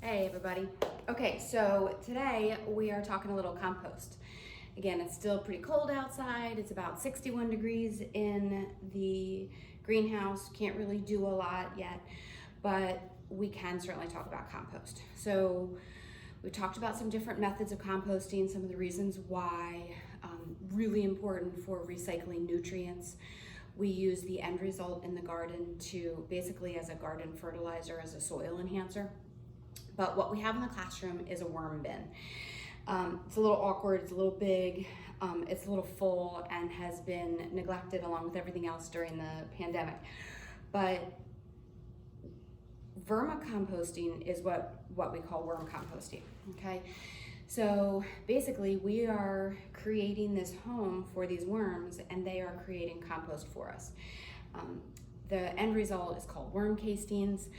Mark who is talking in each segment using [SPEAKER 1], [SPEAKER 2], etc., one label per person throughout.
[SPEAKER 1] Hey everybody. Okay, so today we are talking a little compost. Again, it's still pretty cold outside. It's about 61 degrees in the greenhouse. Can't really do a lot yet, but we can certainly talk about compost. So we talked about some different methods of composting, some of the reasons why, really important for recycling nutrients. We use the end result in the garden to basically as a garden fertilizer, as a soil enhancer. But what we have in the classroom is a worm bin. It's a little awkward, it's a little big, it's a little full and has been neglected along with everything else during the pandemic. But vermicomposting is what we call worm composting, okay? So basically we are creating this home for these worms and they are creating compost for us. The end result is called worm castings.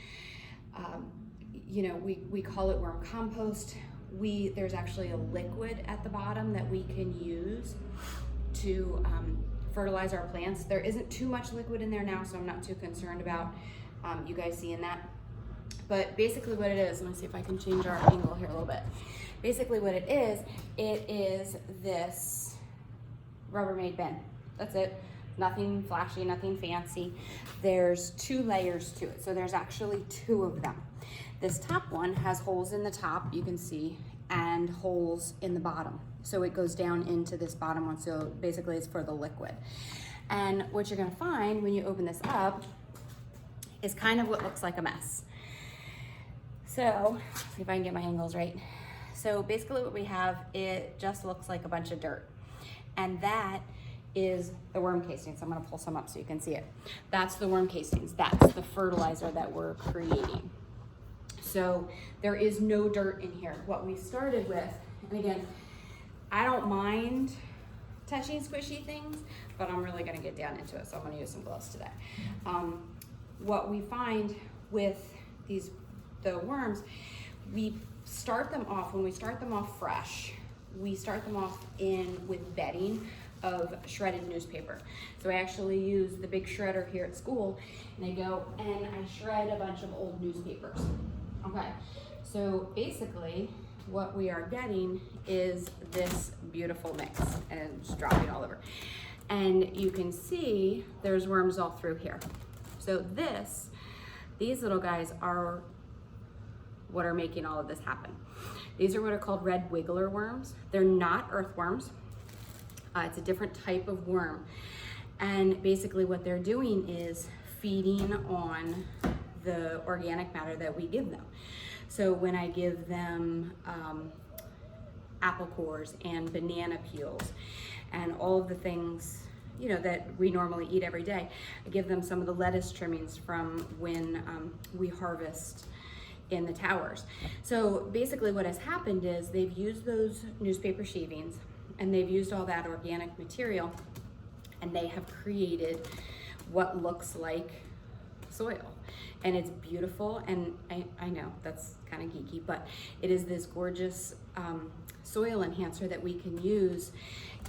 [SPEAKER 1] We call it worm compost. There's actually a liquid at the bottom that we can use to fertilize our plants. There isn't too much liquid in there now, so I'm not too concerned about you guys seeing that. But basically what it is, let me see if I can change our angle here a little bit. Basically what it is this Rubbermaid bin. That's it. Nothing flashy, nothing fancy. There's 2 layers to it, so there's actually 2 of them. This top one has holes in the top, you can see, and holes in the bottom. So it goes down into this bottom one, so basically it's for the liquid. And what you're gonna find when you open this up is kind of what looks like a mess. So, see if I can get my angles right. So basically what we have, it just looks like a bunch of dirt. And that is the worm castings. I'm gonna pull some up so you can see it. That's the worm castings. That's the fertilizer that we're creating. So there is no dirt in here. What we started with, and again, I don't mind touching squishy things, but I'm really gonna get down into it, so I'm gonna use some gloves today. What we find with the worms, we start them off, when we start them off fresh, we start them off with bedding of shredded newspaper. So I actually use the big shredder here at school, and I go and I shred a bunch of old newspapers. Okay, so basically what we are getting is this beautiful mix, and it's just dropping all over. And you can see there's worms all through here. So these little guys are what are making all of this happen. These are what are called red wiggler worms. They're not earthworms. It's a different type of worm. And basically what they're doing is feeding on the organic matter that we give them. So when I give them apple cores and banana peels and all of the things that we normally eat every day, I give them some of the lettuce trimmings from when we harvest in the towers. So basically what has happened is they've used those newspaper shavings and they've used all that organic material and they have created what looks like soil. And it's beautiful, and I know that's kind of geeky, but it is this gorgeous soil enhancer that we can use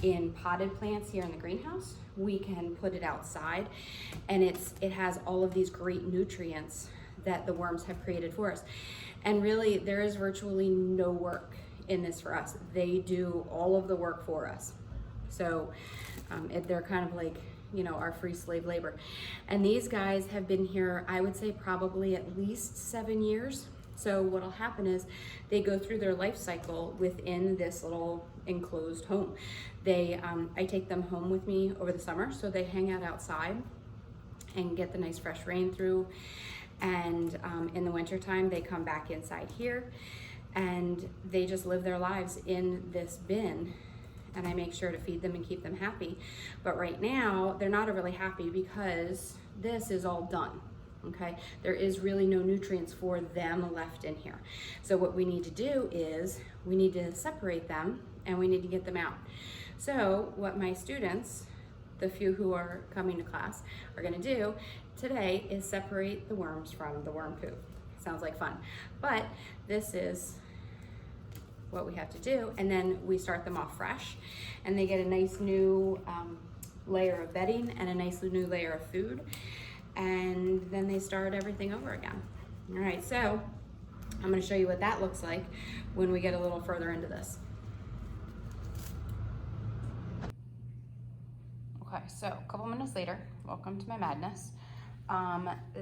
[SPEAKER 1] in potted plants here in the greenhouse. We can put it outside, and it has all of these great nutrients that the worms have created for us. And really, there is virtually no work in this for us. They do all of the work for us. So they're kind of like, our free slave labor. And these guys have been here, I would say probably at least 7 years. So what'll happen is they go through their life cycle within this little enclosed home. I take them home with me over the summer, so they hang out outside and get the nice fresh rain through. And in the wintertime, they come back inside here and they just live their lives in this bin. And I make sure to feed them and keep them happy. But right now, they're not really happy because this is all done, okay? There is really no nutrients for them left in here. So what we need to do is we need to separate them and we need to get them out. So what my students, the few who are coming to class, are gonna do today is separate the worms from the worm poop. Sounds like fun. But this is what we have to do, and then we start them off fresh and they get a nice new layer of bedding and a nice new layer of food, and then they start everything over again. All right, so I'm going to show you what that looks like when we get a little further into this. Okay, so a couple minutes later, welcome to my madness.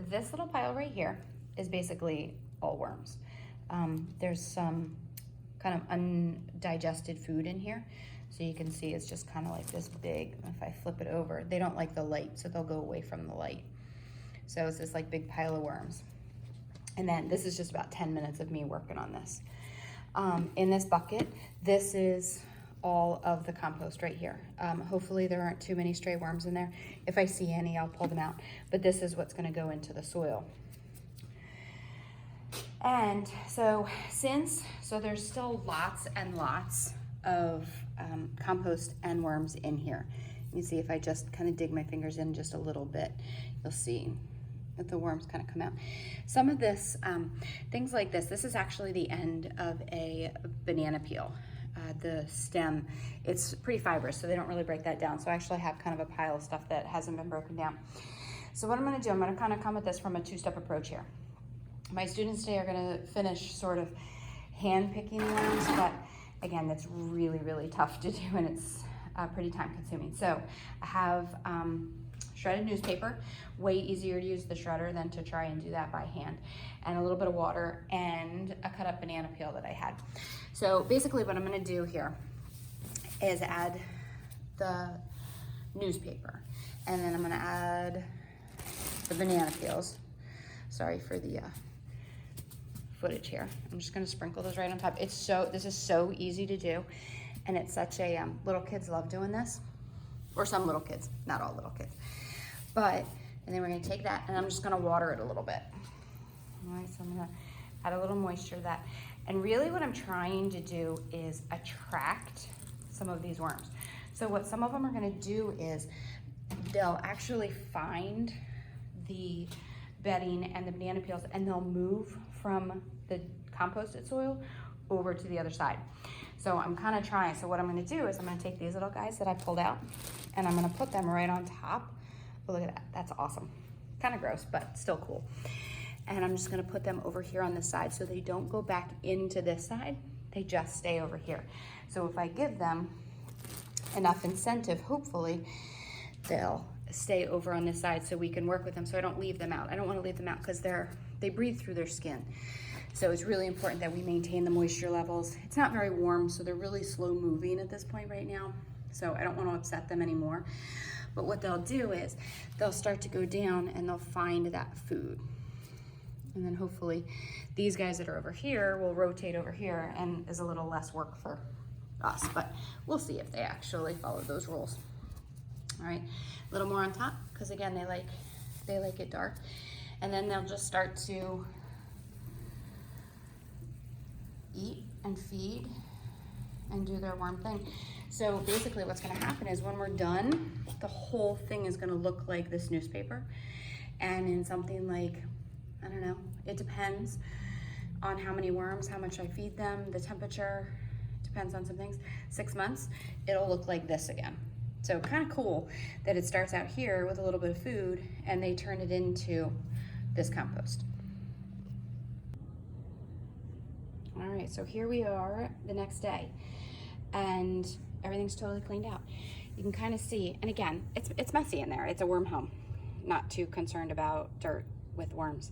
[SPEAKER 1] This little pile right here is basically all worms. There's some kind of undigested food in here. So you can see it's just kind of like this big, if I flip it over, they don't like the light, so they'll go away from the light. So it's this like big pile of worms. And then this is just about 10 minutes of me working on this. In this bucket, this is all of the compost right here. Hopefully there aren't too many stray worms in there. If I see any, I'll pull them out. But this is what's gonna go into the soil. And so there's still lots and lots of compost and worms in here. You can see if I just kind of dig my fingers in just a little bit, you'll see that the worms kind of come out. Some of this, things like this is actually the end of a banana peel. The stem, it's pretty fibrous, so they don't really break that down. So I actually have kind of a pile of stuff that hasn't been broken down. So what I'm gonna do, I'm gonna kind of come at this from a two-step approach here. My students today are gonna finish sort of hand picking worms, but again, that's really, really tough to do, and it's pretty time consuming. So I have shredded newspaper, way easier to use the shredder than to try and do that by hand, and a little bit of water and a cut up banana peel that I had. So basically what I'm gonna do here is add the newspaper, and then I'm gonna add the banana peels. Sorry for the footage here. I'm just gonna sprinkle those right on top. This is so easy to do, and it's such a, little kids love doing this, or some little kids, not all little kids. But, and then we're gonna take that, and I'm just gonna water it a little bit. All right, so I'm gonna add a little moisture to that. And really what I'm trying to do is attract some of these worms. So what some of them are gonna do is they'll actually find the bedding and the banana peels, and they'll move from the composted soil over to the other side. So I'm kind of trying. So what I'm gonna do is I'm gonna take these little guys that I pulled out, and I'm gonna put them right on top. Oh, look at that, that's awesome. Kind of gross, but still cool. And I'm just gonna put them over here on this side so they don't go back into this side, they just stay over here. So if I give them enough incentive, hopefully they'll stay over on this side so we can work with them, so I don't leave them out. I don't wanna leave them out because they breathe through their skin. So it's really important that we maintain the moisture levels. It's not very warm, so they're really slow moving at this point right now. So I don't wanna upset them anymore. But what they'll do is they'll start to go down and they'll find that food. And then hopefully these guys that are over here will rotate over here and is a little less work for us, but we'll see if they actually follow those rules. All right, a little more on top, because again, they like it dark. And then they'll just start to eat and feed and do their worm thing. So basically what's gonna happen is when we're done, the whole thing is gonna look like this newspaper. And in something like, I don't know, it depends on how many worms, how much I feed them, the temperature, depends on some things. 6 months, it'll look like this again. So kind of cool that it starts out here with a little bit of food and they turn it into this compost. All right, so here we are the next day and everything's totally cleaned out. You can kind of see, and again, it's messy in there. It's a worm home. Not too concerned about dirt with worms.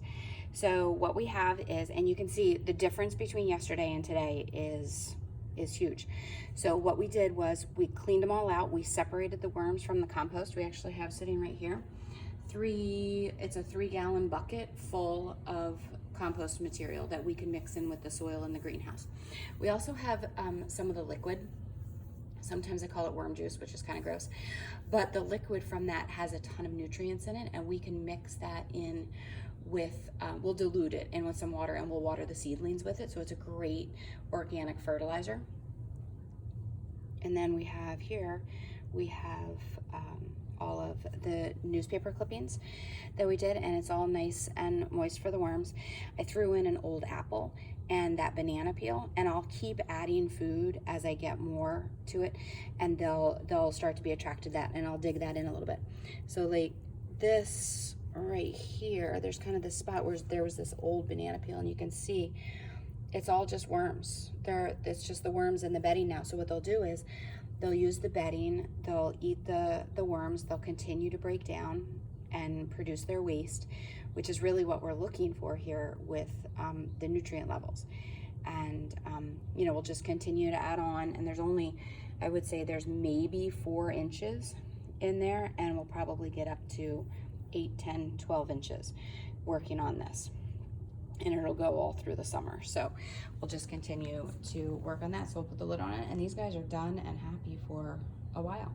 [SPEAKER 1] So what we have is, and you can see the difference between yesterday and today is huge. So what we did was we cleaned them all out. We separated the worms from the compost. We actually have sitting right here. It's a 3-gallon bucket full of compost material that we can mix in with the soil in the greenhouse. We also have some of the liquid. Sometimes I call it worm juice, which is kind of gross, but the liquid from that has a ton of nutrients in it, and we can mix that in with, we'll dilute it in with some water, and we'll water the seedlings with it, so it's a great organic fertilizer. And then we have here, we have all of the newspaper clippings that we did, and it's all nice and moist for the worms. I threw in an old apple and that banana peel, and I'll keep adding food as I get more to it, and they'll start to be attracted to that, and I'll dig that in a little bit. So like this right here, there's kind of this spot where there was this old banana peel, and you can see it's all just worms. It's just the worms in the bedding now. So what they'll do is they'll use the bedding, they'll eat the worms, they'll continue to break down and produce their waste, which is really what we're looking for here with the nutrient levels. And you know, we'll just continue to add on, and there's only, I would say there's maybe 4 inches in there, and we'll probably get up to 8, 10, 12 inches working on this. And it'll go all through the summer. So we'll just continue to work on that. So we'll put the lid on it, and these guys are done and happy for a while.